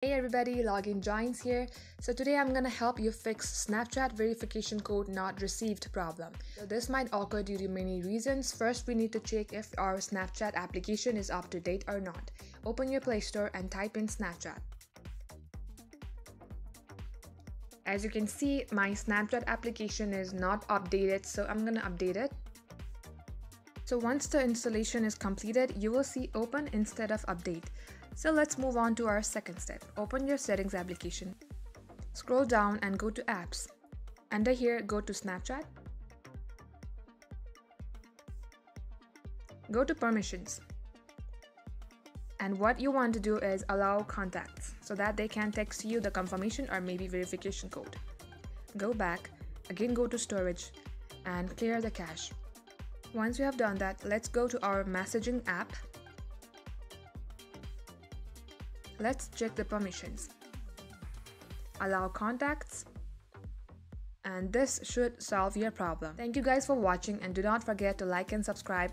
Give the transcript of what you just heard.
Hey everybody, Login Giants here. So today I'm gonna help you fix Snapchat verification code not received problem. So this might occur due to many reasons. First, we need to check if our Snapchat application is up to date or not. Open your Play Store and type in Snapchat. As you can see, my Snapchat application is not updated, so I'm gonna update it. So once the installation is completed, you will see open instead of update. So let's move on to our second step. Open your settings application. Scroll down and go to apps. Under here, go to Snapchat. Go to permissions. And what you want to do is allow contacts so that they can text you the confirmation or maybe verification code. Go back, again go to storage and clear the cache. Once you have done that, let's go to our messaging app. Let's check the permissions. Allow contacts. And this should solve your problem. Thank you guys for watching and do not forget to like and subscribe.